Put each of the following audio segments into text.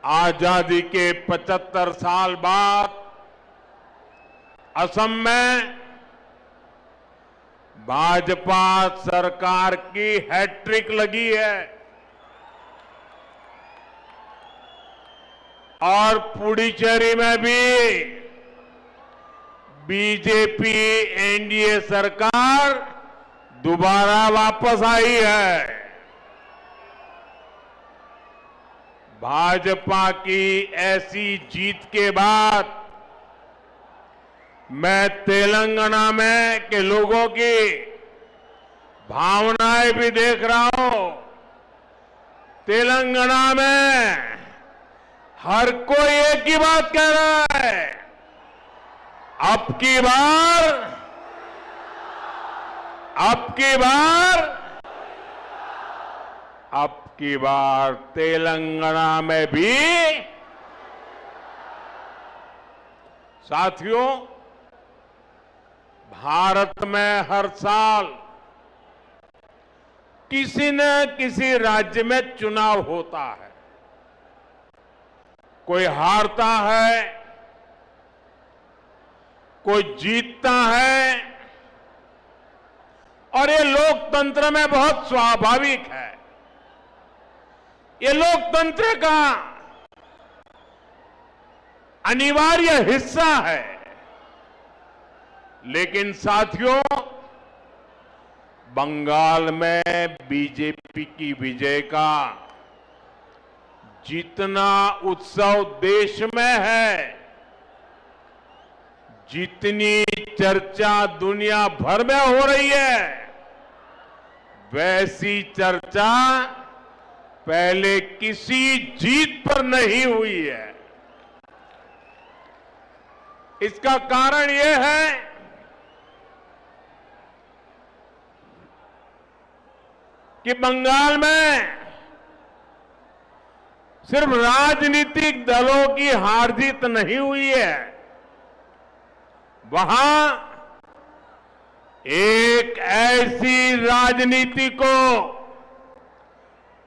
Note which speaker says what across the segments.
Speaker 1: आजादी के 75 साल बाद असम में भाजपा सरकार की हैट्रिक लगी है और पुडुचेरी में भी बीजेपी एनडीए सरकार दोबारा वापस आई है। भाजपा की ऐसी जीत के बाद मैं तेलंगाना में के लोगों की भावनाएं भी देख रहा हूं। तेलंगाना में हर कोई एक ही बात कह रहा है, अब की बार तेलंगाना में भी। साथियों, भारत में हर साल किसी न किसी राज्य में चुनाव होता है। कोई हारता है, कोई जीतता है, और ये लोकतंत्र में बहुत स्वाभाविक है। ये लोकतंत्र का अनिवार्य हिस्सा है। लेकिन साथियों, बंगाल में बीजेपी की विजय का जितना उत्सव देश में है, जितनी चर्चा दुनिया भर में हो रही है, वैसी चर्चा पहले किसी जीत पर नहीं हुई है। इसका कारण यह है कि बंगाल में सिर्फ राजनीतिक दलों की हार जीत नहीं हुई है, वहां एक ऐसी राजनीति को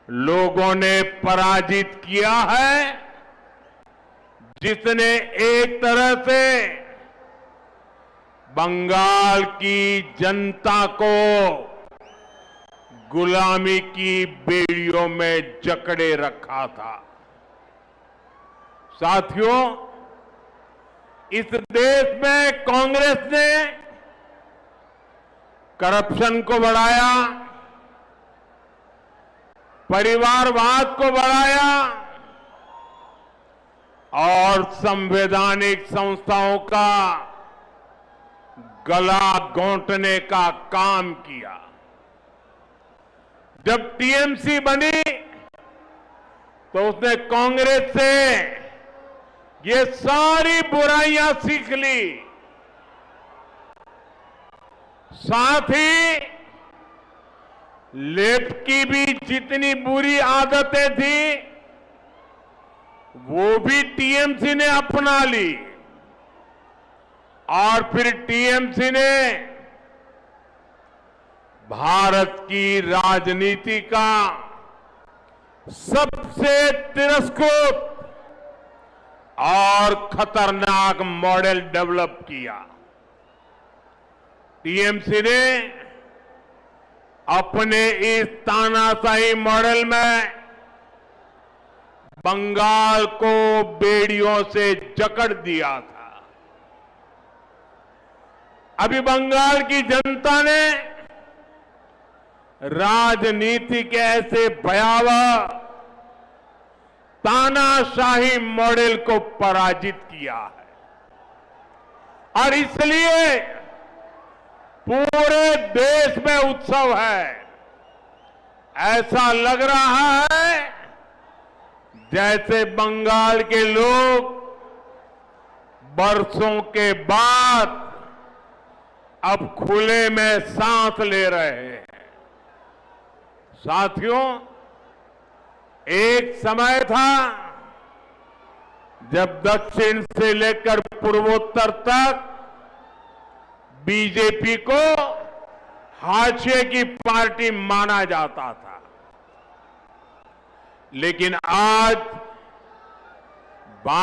Speaker 1: लोगों ने पराजित किया है जिसने एक तरह से बंगाल की जनता को गुलामी की बेड़ियों में जकड़े रखा था। साथियों, इस देश में कांग्रेस ने करप्शन को बढ़ाया, परिवारवाद को बढ़ाया और संवैधानिक संस्थाओं का गला घोंटने का काम किया। जब टीएमसी बनी तो उसने कांग्रेस से ये सारी बुराइयां सीख ली, साथ ही लेफ्ट की भी जितनी बुरी आदतें थी वो भी टीएमसी ने अपना ली और फिर टीएमसी ने भारत की राजनीति का सबसे तिरस्कृत और खतरनाक मॉडल डेवलप किया। टीएमसी ने अपने इस तानाशाही मॉडल में बंगाल को बेड़ियों से जकड़ दिया था। अभी बंगाल की जनता ने राजनीति के ऐसे भयावह तानाशाही मॉडल को पराजित किया है और इसलिए पूरे देश में उत्सव है। ऐसा लग रहा है जैसे बंगाल के लोग बरसों के बाद अब खुले में सांस ले रहे हैं। साथियों, एक समय था जब दक्षिण से लेकर पूर्वोत्तर तक बीजेपी को हाशिए की पार्टी माना जाता था, लेकिन आज